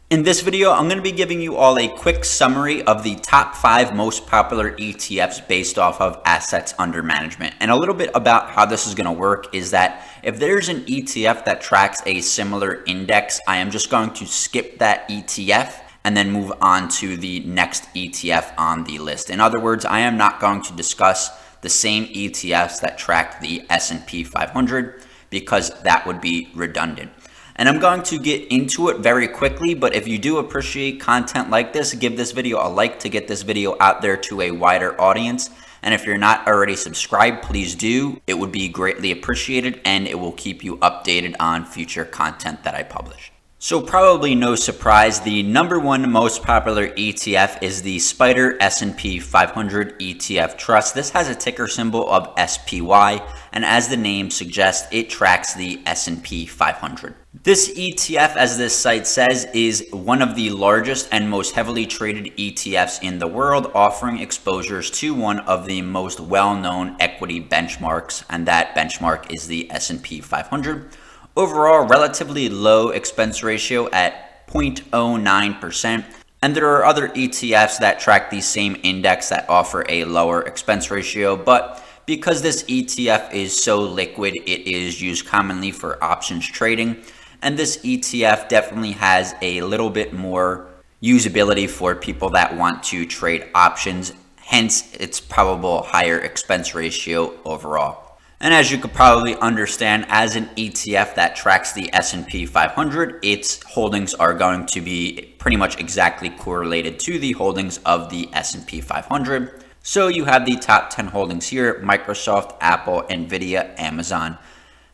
In this video, I'm going to be giving you all a quick summary of the top 5 most popular ETFs based off of assets under management. And a little bit about how this is going to work is that if there's an ETF that tracks a similar index, I am just going to skip that ETF and then move on to the next ETF on the list. In other words, I am not going to discuss the same ETFs that track the S&P 500 because that would be redundant. And I'm going to get into it very quickly, but if you do appreciate content like this, give this video a like to get this video out there to a wider audience. And if you're not already subscribed, please do. It would be greatly appreciated and it will keep you updated on future content that I publish. So probably no surprise, the number one most popular ETF is the SPDR S&P 500 ETF Trust. This has a ticker symbol of SPY, and as the name suggests, it tracks the S&P 500. This ETF, as this site says, is one of the largest and most heavily traded ETFs in the world, offering exposures to one of the most well-known equity benchmarks, and that benchmark is the S&P 500. Overall, relatively low expense ratio at 0.09%. And there are other ETFs that track the same index that offer a lower expense ratio. But because this ETF is so liquid, it is used commonly for options trading. And this ETF definitely has a little bit more usability for people that want to trade options. Hence, its probable higher expense ratio overall. And as you could probably understand, as an ETF that tracks the S&P 500, its holdings are going to be pretty much exactly correlated to the holdings of the S&P 500. So you have the top 10 holdings here: Microsoft, Apple, Nvidia, Amazon,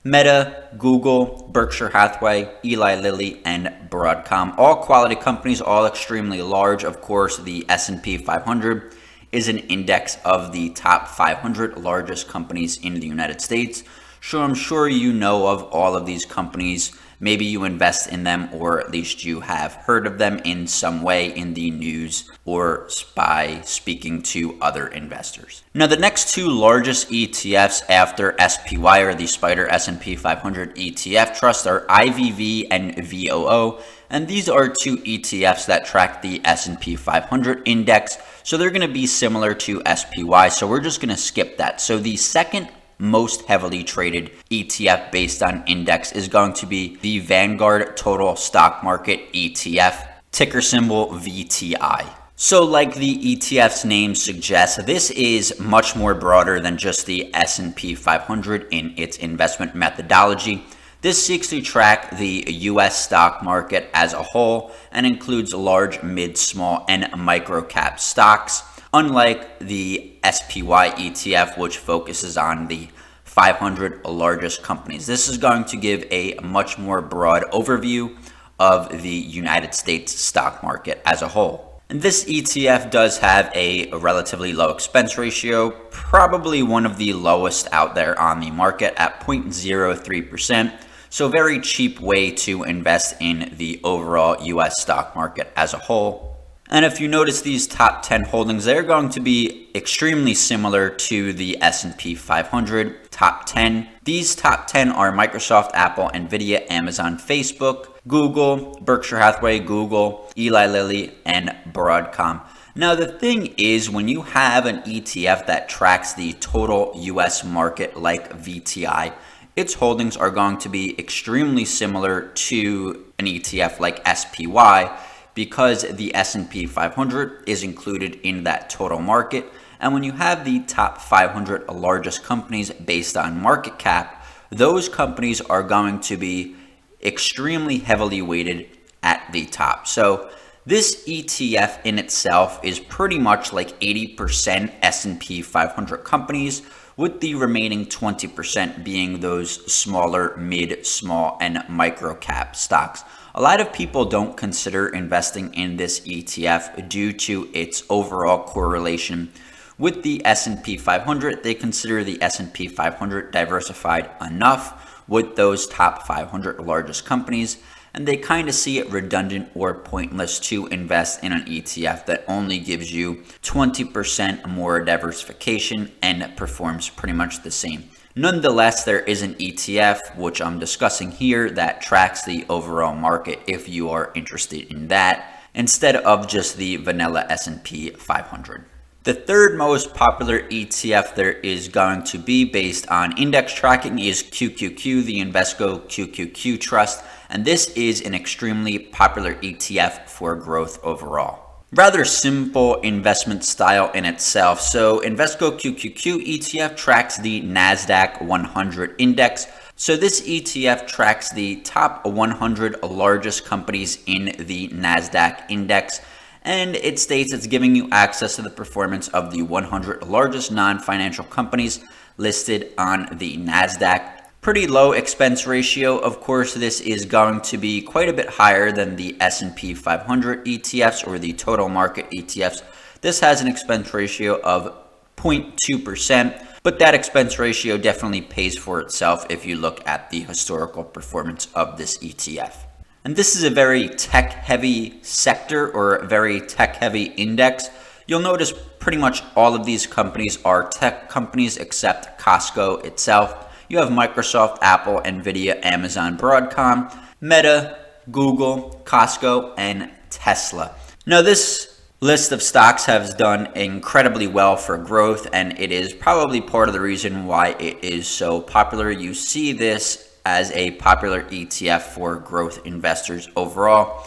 Meta, Google, Berkshire Hathaway, Eli Lilly, and Broadcom. All quality companies, all extremely large. Of course, the S&P 500 is an index of the top 500 largest companies in the United States. So I'm sure you know of all of these companies. Maybe you invest in them, or at least you have heard of them in some way in the news or by speaking to other investors. Now, the next two largest ETFs after SPY, or the SPDR S&P 500 ETF Trust, are IVV and VOO. And these are two ETFs that track the S&P 500 index. So they're going to be similar to SPY. So we're just going to skip that. So the second most heavily traded ETF based on index is going to be the Vanguard Total Stock Market ETF, ticker symbol VTI. So like the ETF's name suggests, this is much more broader than just the S&P 500 in its investment methodology. This seeks to track the U.S. stock market as a whole and includes large, mid, small, and micro-cap stocks, unlike the SPY ETF, which focuses on the 500 largest companies. This is going to give a much more broad overview of the United States stock market as a whole. And this ETF does have a relatively low expense ratio, probably one of the lowest out there on the market at 0.03%. So very cheap way to invest in the overall US stock market as a whole. And if you notice these top 10 holdings, they're going to be extremely similar to the S&P 500 top 10. These top 10 are Microsoft, Apple, Nvidia, Amazon, Facebook, Google, Berkshire Hathaway, Google, Eli Lilly, and Broadcom. Now, the thing is, when you have an ETF that tracks the total US market like VTI, its holdings are going to be extremely similar to an ETF like SPY because the S&P 500 is included in that total market. And when you have the top 500 largest companies based on market cap, those companies are going to be extremely heavily weighted at the top. So this ETF in itself is pretty much like 80% S&P 500 companies, with the remaining 20% being those smaller, mid, small, and micro cap stocks. A lot of people don't consider investing in this ETF due to its overall correlation with the S&P 500. They consider the S&P 500 diversified enough with those top 500 largest companies, and they kind of see it redundant or pointless to invest in an ETF that only gives you 20% more diversification and performs pretty much the same. Nonetheless, there is an ETF, which I'm discussing here, that tracks the overall market if you are interested in that, instead of just the vanilla S&P 500. The third most popular ETF there is going to be based on index tracking is QQQ, the Invesco QQQ Trust, and this is an extremely popular ETF for growth overall. Rather simple investment style in itself. So Invesco QQQ ETF tracks the NASDAQ 100 index. So this ETF tracks the top 100 largest companies in the NASDAQ index. And it states it's giving you access to the performance of the 100 largest non-financial companies listed on the NASDAQ. Pretty low expense ratio. Of course, this is going to be quite a bit higher than the S&P 500 ETFs or the total market ETFs. This has an expense ratio of 0.2%, but that expense ratio definitely pays for itself if you look at the historical performance of this ETF. And this is a very tech-heavy sector or a very tech-heavy index. You'll notice pretty much all of these companies are tech companies except Costco itself. You have Microsoft, Apple, Nvidia, Amazon, Broadcom, Meta, Google, Costco, and Tesla. Now, this list of stocks has done incredibly well for growth, and it is probably part of the reason why it is so popular. You see this as a popular ETF for growth investors overall,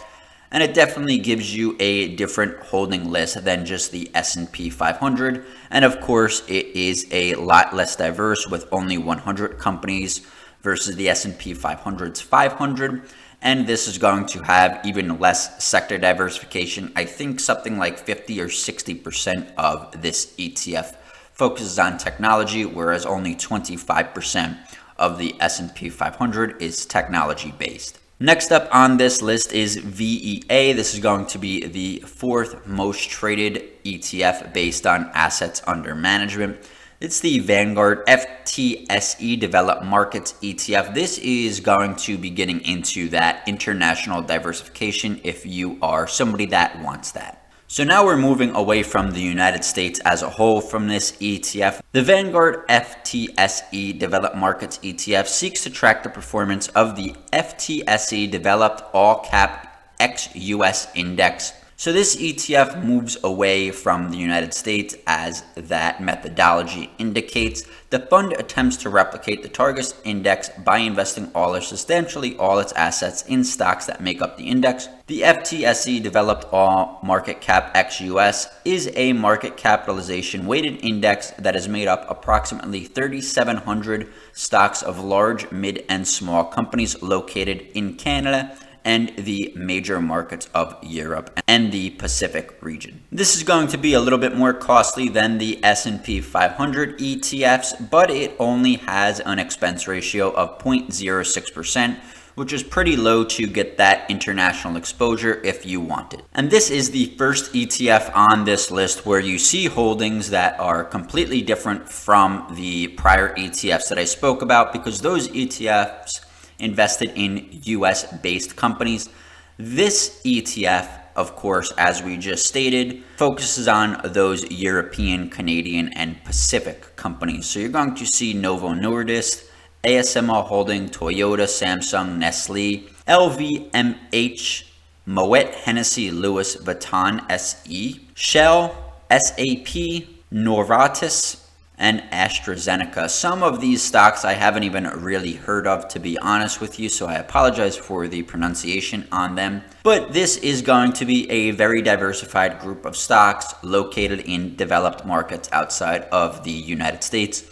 and it definitely gives you a different holding list than just the S&P 500. And of course, it is a lot less diverse with only 100 companies versus the S&P 500's 500. And this is going to have even less sector diversification. I think something like 50 or 60% of this ETF focuses on technology, whereas only 25% of the S&P 500 is technology based. Next up on this list is VEA. This is going to be the fourth most traded ETF based on assets under management. It's the Vanguard FTSE Developed Markets ETF. This is going to be getting into that international diversification if you are somebody that wants that. So now we're moving away from the United States as a whole from this ETF. The Vanguard FTSE Developed Markets ETF seeks to track the performance of the FTSE Developed All Cap ex-US Index. So this ETF moves away from the United States as that methodology indicates. The fund attempts to replicate the target index by investing all or substantially all its assets in stocks that make up the index. The FTSE Developed All Market Cap ex-US is a market capitalization weighted index that is made up approximately 3,700 stocks of large, mid, and small companies located in Canada and the major markets of Europe and the Pacific region. This is going to be a little bit more costly than the S&P 500 ETFs, but it only has an expense ratio of 0.06%, which is pretty low to get that international exposure if you want it. And this is the first ETF on this list where you see holdings that are completely different from the prior ETFs that I spoke about, because those ETFs invested in US-based companies. This ETF, of course, as we just stated, focuses on those European, Canadian, and Pacific companies. So you're going to see Novo Nordisk, ASML Holding, Toyota, Samsung, Nestle, LVMH, Moet Hennessy Louis Vuitton SE, Shell, SAP, Novartis, and AstraZeneca. Some of these stocks I haven't even really heard of, to be honest with you, so I apologize for the pronunciation on them. But this is going to be a very diversified group of stocks located in developed markets outside of the United States.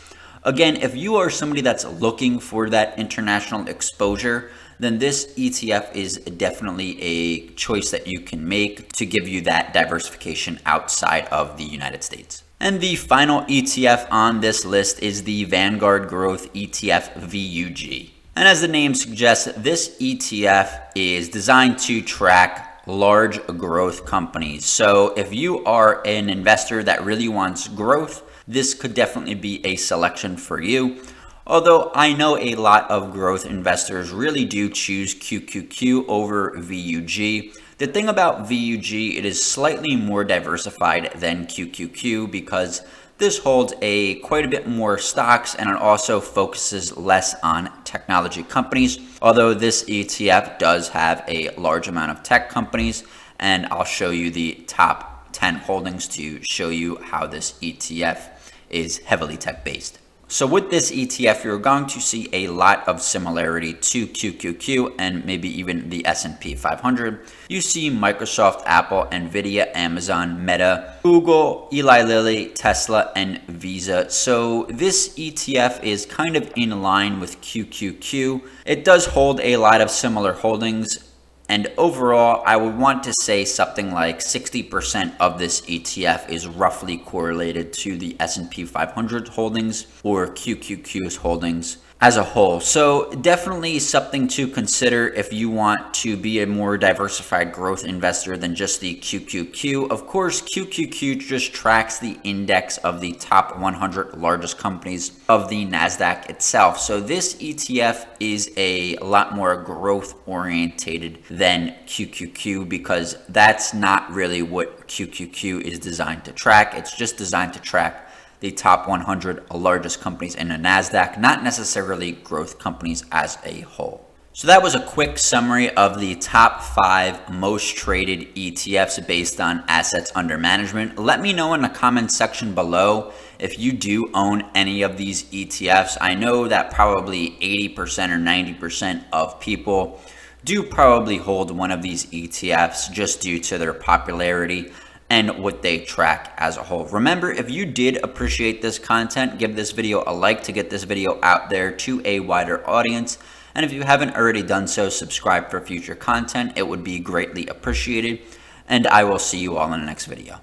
Again, if you are somebody that's looking for that international exposure, then this ETF is definitely a choice that you can make to give you that diversification outside of the United States. And the final ETF on this list is the Vanguard Growth ETF VUG. And as the name suggests, this ETF is designed to track large growth companies. So if you are an investor that really wants growth, this could definitely be a selection for you. Although I know a lot of growth investors really do choose QQQ over VUG. The thing about VUG, it is slightly more diversified than QQQ because This holds quite a bit more stocks, and it also focuses less on technology companies, although this ETF does have a large amount of tech companies, and I'll show you the top 10 holdings to show you how this ETF is heavily tech based. So with this ETF, you're going to see a lot of similarity to QQQ and maybe even the S&P 500. You see Microsoft, Apple, Nvidia, Amazon, Meta, Google, Eli Lilly, Tesla, and Visa. So this ETF is kind of in line with QQQ. It does hold a lot of similar holdings. And overall, I would want to say something like 60% of this ETF is roughly correlated to the S&P 500 holdings or QQQ's holdings as a whole. So definitely something to consider if you want to be a more diversified growth investor than just the QQQ. Of course, QQQ just tracks the index of the top 100 largest companies of the NASDAQ itself. So this ETF is a lot more growth orientated than QQQ because that's not really what QQQ is designed to track. It's just designed to track the top 100 largest companies in the NASDAQ, not necessarily growth companies as a whole. So that was a quick summary of the top 5 most traded ETFs based on assets under management. Let me know in the comments section below if you do own any of these ETFs. I know that probably 80% or 90% of people do probably hold one of these ETFs just due to their popularity and what they track as a whole. Remember, if you did appreciate this content, give this video a like to get this video out there to a wider audience. And if you haven't already done so, subscribe for future content. It would be greatly appreciated. And I will see you all in the next video.